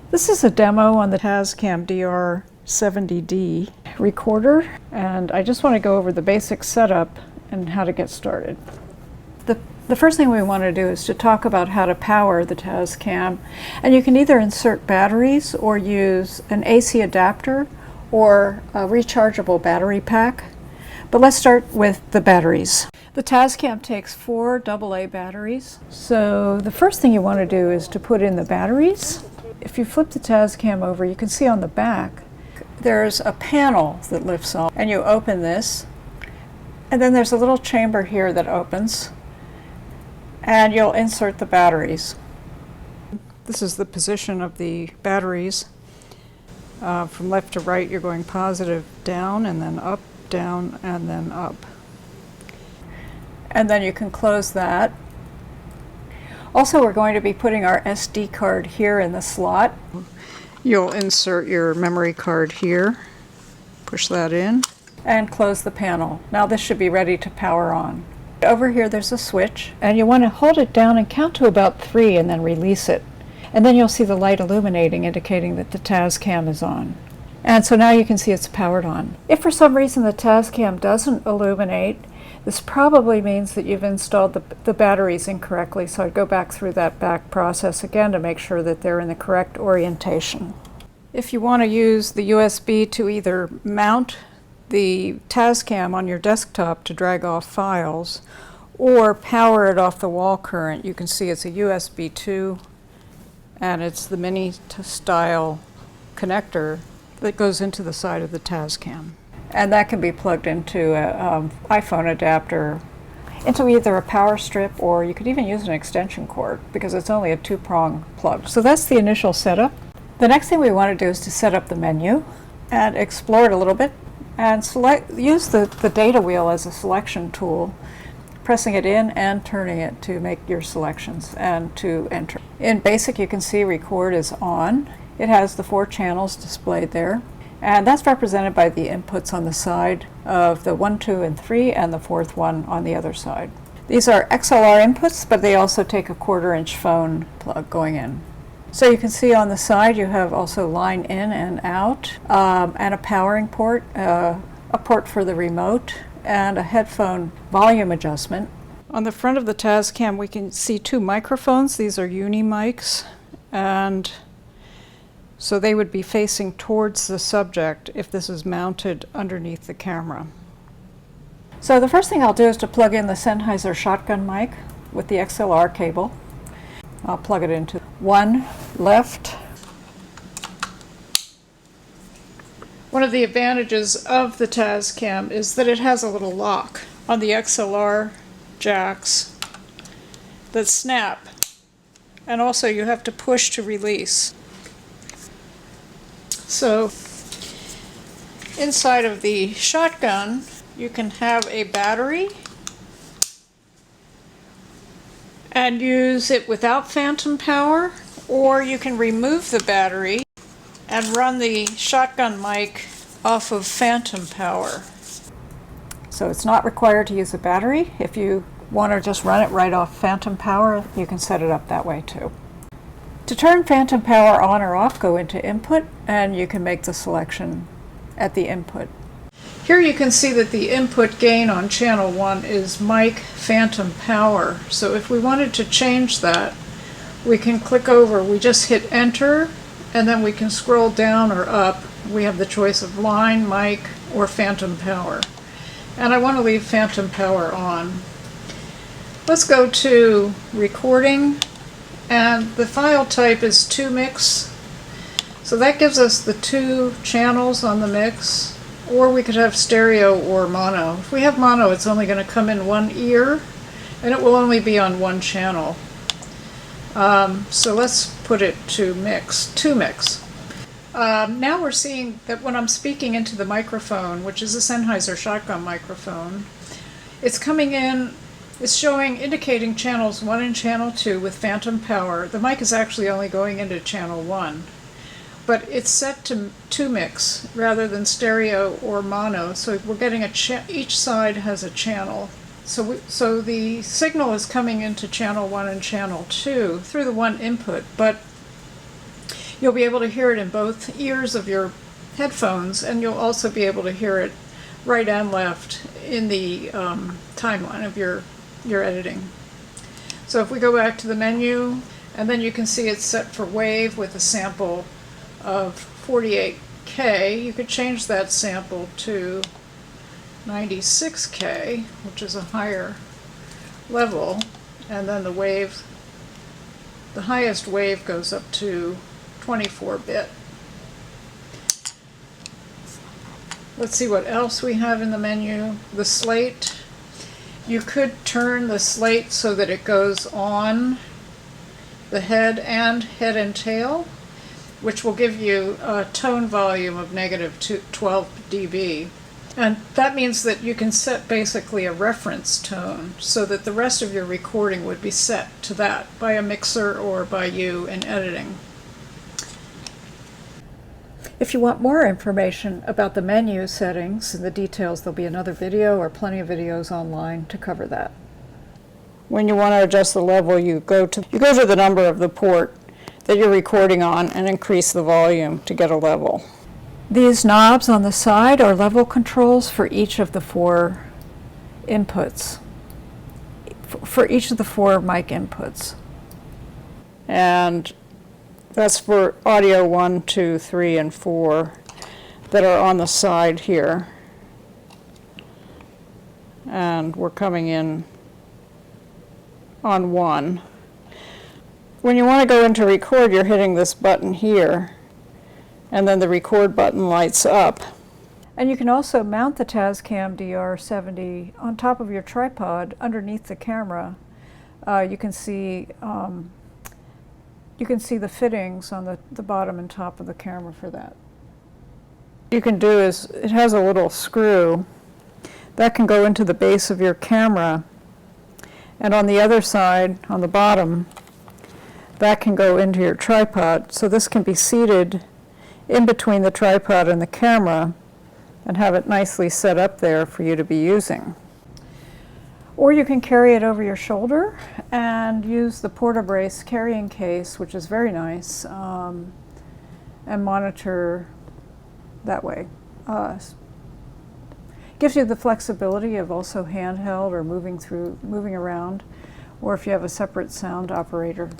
This is a demo on the Tascam DR-70D recorder, and I just want to go over the basic setup and how to get started. The first thing we want to do is to talk about how to power the Tascam, and you can either insert batteries or use an AC adapter or a rechargeable battery pack. But let's start with the batteries. The Tascam takes 4 AA batteries. So the first thing you want to do is to put in the batteries. If you flip the Tascam over, you can see on the back there's a panel that lifts up, and you open this, and then there's a little chamber here that opens, and you'll insert the batteries. This is the position of the batteries. From left to right, you're going positive down and then up, down and then up. And then you can close that. Also, we're going to be putting our SD card here in the slot. You'll insert your memory card here, push that in, and close the panel. Now this should be ready to power on. Over here there's a switch, and you want to hold it down and count to about 3 and then release it. And then you'll see the light illuminating, indicating that the Tascam is on. And so now you can see it's powered on. If for some reason the Tascam doesn't illuminate, this probably means that you've installed the batteries incorrectly, so I'd go back through that back process again to make sure that they're in the correct orientation. If you want to use the USB to either mount the Tascam on your desktop to drag off files or power it off the wall current, you can see it's a USB 2, and it's the mini style connector that goes into the side of the Tascam. And that can be plugged into an iPhone adapter, into either a power strip, or you could even use an extension cord because it's only a 2-prong plug. So that's the initial setup. The next thing we want to do is to set up the menu and explore it a little bit and use the data wheel as a selection tool, pressing it in and turning it to make your selections and to enter. In BASIC, you can see record is on. It has the 4 channels displayed there, and that's represented by the inputs on the side of the 1, 2, and 3, and the 4th one on the other side. These are XLR inputs, but they also take a 1/4-inch phone plug going in. So you can see on the side you have also line in and out, and a powering port, a port for the remote, and a headphone volume adjustment. On the front of the Tascam we can see 2 microphones. These are uni mics, and so they would be facing towards the subject if this is mounted underneath the camera. So the first thing I'll do is to plug in the Sennheiser shotgun mic with the XLR cable. I'll plug it into one left. One of the advantages of the Tascam is that it has a little lock on the XLR jacks that snap, and also you have to push to release. So inside of the shotgun you can have a battery and use it without phantom power, or you can remove the battery and run the shotgun mic off of phantom power. So it's not required to use a battery. If you want to just run it right off phantom power, you can set it up that way too. To turn phantom power on or off, go into input, and you can make the selection at the input. Here you can see that the input gain on channel 1 is mic phantom power. So if we wanted to change that, we can click over. We just hit enter, and then we can scroll down or up. We have the choice of line, mic, or phantom power. And I want to leave phantom power on. Let's go to recording, and the file type is 2mix. So that gives us the 2 channels on the mix. Or we could have stereo or mono. If we have mono, it's only going to come in one ear, and it will only be on one channel. So let's put it to mix, 2mix. Now we're seeing that when I'm speaking into the microphone, which is a Sennheiser shotgun microphone, it's coming in, it's indicating channels 1 and channel 2 with phantom power. The mic is actually only going into channel 1. But it's set to 2mix rather than stereo or mono, so we're getting each side has a channel. So the signal is coming into channel 1 and channel 2 through the one input, but You'll be able to hear it in both ears of your headphones, and you'll also be able to hear it right and left in the timeline of your editing. So if we go back to the menu, and then you can see it's set for wave with a sample of 48K. You could change that sample to 96K, which is a higher level, and then the highest wave goes up to 24-bit. Let's see what else we have in the menu. The slate. You could turn the slate so that it goes on the head and tail, which will give you a tone volume of -12 dB. And that means that you can set basically a reference tone so that the rest of your recording would be set to that by a mixer or by you in editing. If you want more information about the menu settings and the details, there'll be another video or plenty of videos online to cover that. When you want to adjust the level, you go to the number of the port that you're recording on and increase the volume to get a level. These knobs on the side are level controls for each of the 4 inputs, for each of the 4 mic inputs. And that's for audio 1, 2, 3, and 4 that are on the side here. And we're coming in on 1. When you want to go into record, you're hitting this button here, and then the record button lights up. And you can also mount the Tascam DR-70D on top of your tripod underneath the camera. You can see the fittings on the bottom and top of the camera for that. What you can do is, it has a little screw that can go into the base of your camera, and on the other side, on the bottom, that can go into your tripod. So this can be seated in between the tripod and the camera and have it nicely set up there for you to be using. Or you can carry it over your shoulder and use the Porta-Brace carrying case, which is very nice, and monitor that way. Gives you the flexibility of also handheld or moving around, or if you have a separate sound operator.